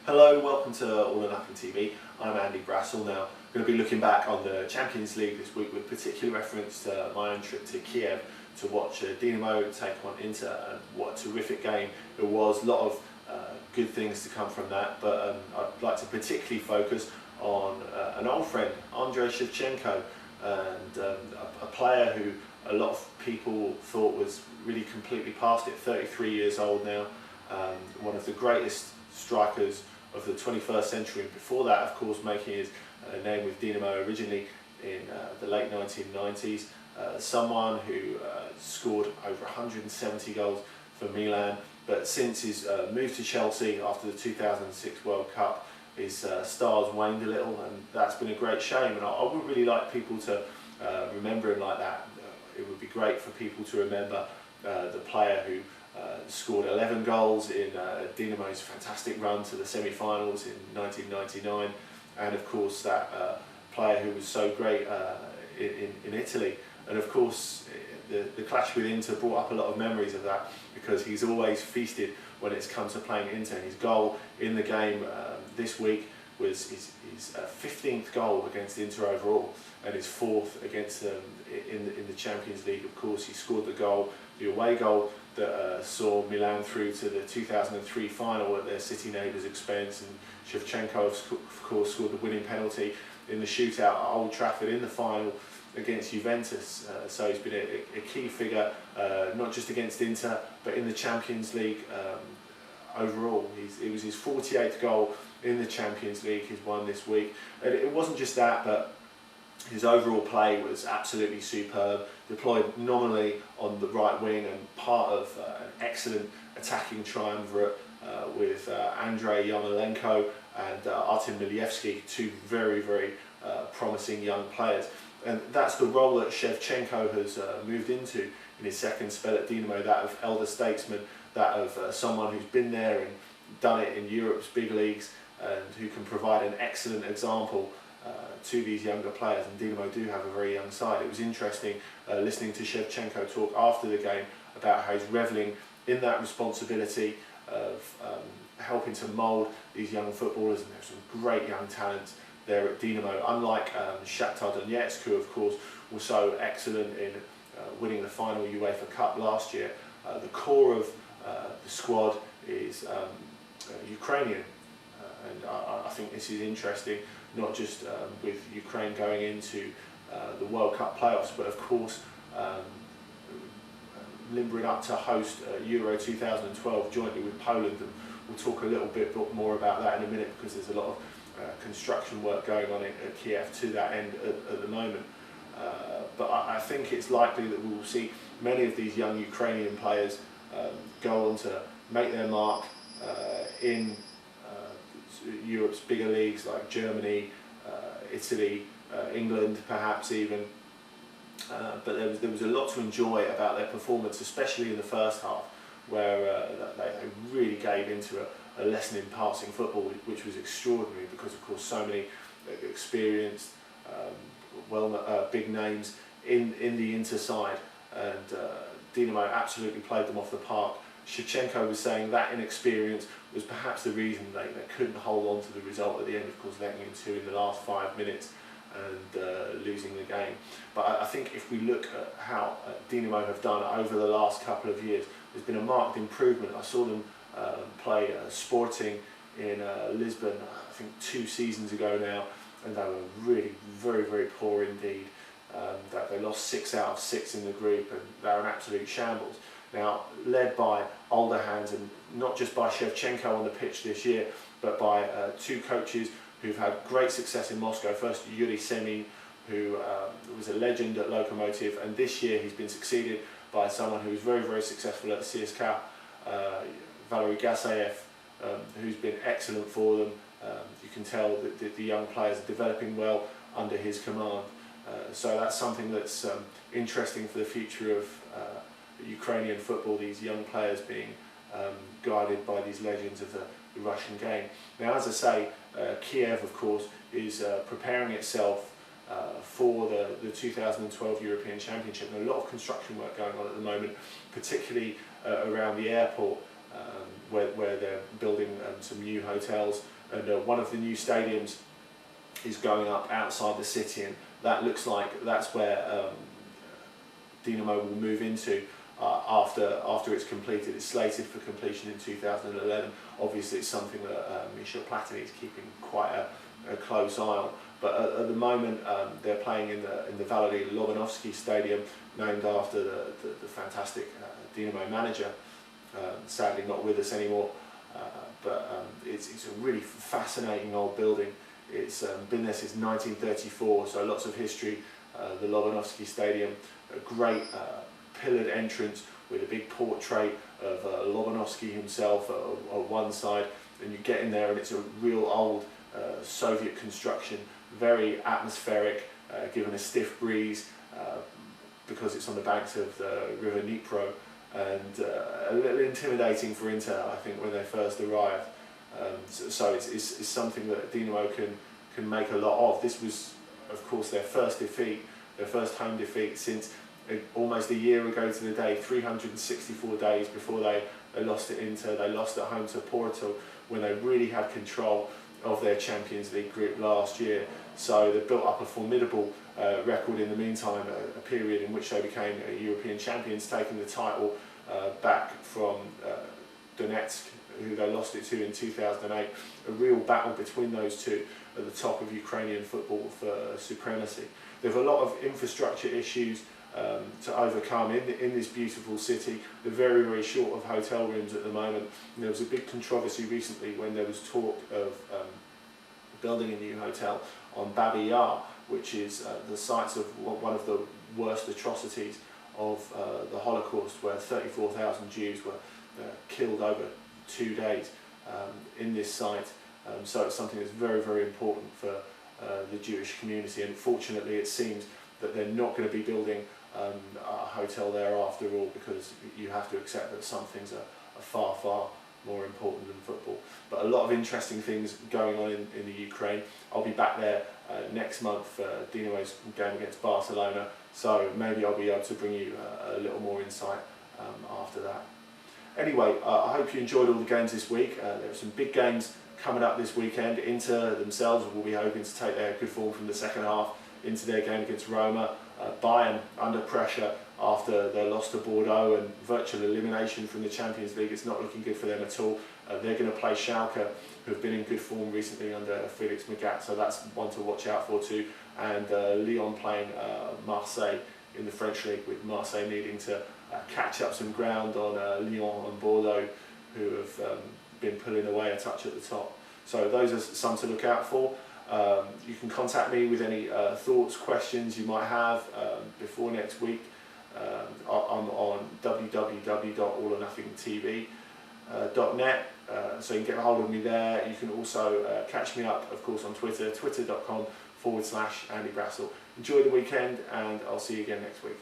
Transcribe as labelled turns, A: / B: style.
A: Hello, welcome to All or Nothing TV. I'm Andy Brassell. Now, I'm going to be looking back on the Champions League this week with particular reference to my own trip to Kiev to watch Dynamo take on Inter, and what a terrific game it was. A lot of good things to come from that, but I'd like to particularly focus on an old friend, Andrei Shevchenko, and a player who a lot of people thought was really completely past it, 33 years old now, one of the greatest strikers of the 21st century, and before that, of course, making his name with Dynamo originally in the late 1990s. Someone who scored over 170 goals for Milan, but since his move to Chelsea after the 2006 World Cup, his stars waned a little, and that's been a great shame. And I would really like people to remember him like that. It would be great for people to remember the player who scored 11 goals in Dynamo's fantastic run to the semi-finals in 1999, and of course that player who was so great in Italy. And of course the clash with Inter brought up a lot of memories of that, because he's always feasted when it's come to playing Inter. His goal in the game this week was his 15th goal against Inter overall, and his 4th against them in the Champions League. Of course, he scored the away goal that saw Milan through to the 2003 final at their city neighbours' expense, and Shevchenko of course scored the winning penalty in the shootout at Old Trafford in the final against Juventus. So he's been a key figure, not just against Inter, but in the Champions League overall. It was his 48th goal in the Champions League, he's won this week. And it wasn't just that, but his overall play was absolutely superb, deployed nominally on the right wing and part of an excellent attacking triumvirate with Andrei Yarmolenko and Artem Milievski, two very, very promising young players. And that's the role that Shevchenko has moved into in his second spell at Dynamo, that of elder statesman, that of someone who's been there and done it in Europe's big leagues, and who can provide an excellent example to these younger players. And Dynamo do have a very young side. It was interesting listening to Shevchenko talk after the game about how he's revelling in that responsibility of helping to mould these young footballers, and there's some great young talents there at Dynamo, unlike Shakhtar Donetsk, who of course was so excellent in winning the final UEFA Cup last year. The core of the squad is Ukrainian, and I think this is interesting, not just with Ukraine going into the World Cup playoffs, but of course limbering up to host Euro 2012 jointly with Poland, and we'll talk a little bit more about that in a minute, because there's a lot of construction work going on at Kiev to that end at the moment. But I think it's likely that we will see many of these young Ukrainian players go on to make their mark in Europe's bigger leagues like Germany, Italy, England perhaps even. But there was a lot to enjoy about their performance, especially in the first half, where they really gave into a lesson in passing football, which was extraordinary, because of course so many experienced, big names in the Inter side, and Dynamo absolutely played them off the park. Shevchenko was saying that inexperience was perhaps the reason they couldn't hold on to the result at the end, of course letting in two in the last 5 minutes and losing the game. But I think if we look at how Dynamo have done over the last couple of years, there's been a marked improvement. I saw them play Sporting in Lisbon, I think 2 seasons ago now, and they were really very, very poor indeed. That they lost 6 out of 6 in the group, and they're an absolute shambles. Now, led by older hands, and not just by Shevchenko on the pitch this year, but by 2 coaches who've had great success in Moscow. First, Yuri Semin, who was a legend at Lokomotiv, and this year he's been succeeded by someone who was very, very successful at CSKA, Valery Gasayev, who's been excellent for them. You can tell that the young players are developing well under his command. So that's something that's interesting for the future of Ukrainian football, these young players being guided by these legends of the Russian game. Now, as I say, Kiev, of course, is preparing itself for the 2012 European Championship, and a lot of construction work going on at the moment, particularly around the airport where they're building some new hotels, and one of the new stadiums is going up outside the city, and that looks like that's where Dynamo will move into after it's completed. It's slated for completion in 2011. Obviously, it's something that Michel Platini is keeping quite a close eye on. But at the moment, they're playing in the Valery Lobanovsky Stadium, named after the fantastic Dynamo manager. Sadly, not with us anymore. But it's a really fascinating old building. It's been there since 1934, so lots of history. The Lobanovsky Stadium, a great pillared entrance with a big portrait of Lobanovsky himself on one side, and you get in there and it's a real old Soviet construction, very atmospheric, given a stiff breeze because it's on the banks of the river Dnipro, and a little intimidating for Inter, I think, when they first arrived. So it's something that Dynamo can make a lot of. This was, of course, their first home defeat since almost a year ago to the day, 364 days before they lost to Inter. They lost at home to Porto when they really had control of their Champions League group last year. So they built up a formidable record in the meantime, a period in which they became European champions, taking the title back from Donetsk, who they lost it to in 2008. A real battle between those two at the top of Ukrainian football for supremacy. There are a lot of infrastructure issues to overcome in this beautiful city. They're very, very short of hotel rooms at the moment. And there was a big controversy recently when there was talk of building a new hotel on Babi Yar, which is the site of one of the worst atrocities of the Holocaust, where 34,000 Jews were killed over 2 days in this site. So it's something that's very, very important for the Jewish community, and fortunately it seems that they're not going to be building a hotel there after all, because you have to accept that some things are far, far more important than football. But a lot of interesting things going on in the Ukraine. I'll be back there next month for Dynamo's game against Barcelona, so maybe I'll be able to bring you a little more insight after that. Anyway, I hope you enjoyed all the games this week. There are some big games coming up this weekend. Inter themselves will be hoping to take their good form from the second half into their game against Roma. Bayern under pressure after their loss to Bordeaux and virtual elimination from the Champions League. It's not looking good for them at all. They're going to play Schalke, who have been in good form recently under Felix Magath, so that's one to watch out for too. And Lyon playing Marseille in the French league, with Marseille needing to catch up some ground on Lyon and Bordeaux, who have been pulling away a touch at the top. So those are some to look out for. You can contact me with any thoughts, questions you might have before next week. I'm on www.allornothingtv.net, so you can get a hold of me there. You can also catch me up, of course, on Twitter, twitter.com/Andy Brassell. Enjoy the weekend, and I'll see you again next week.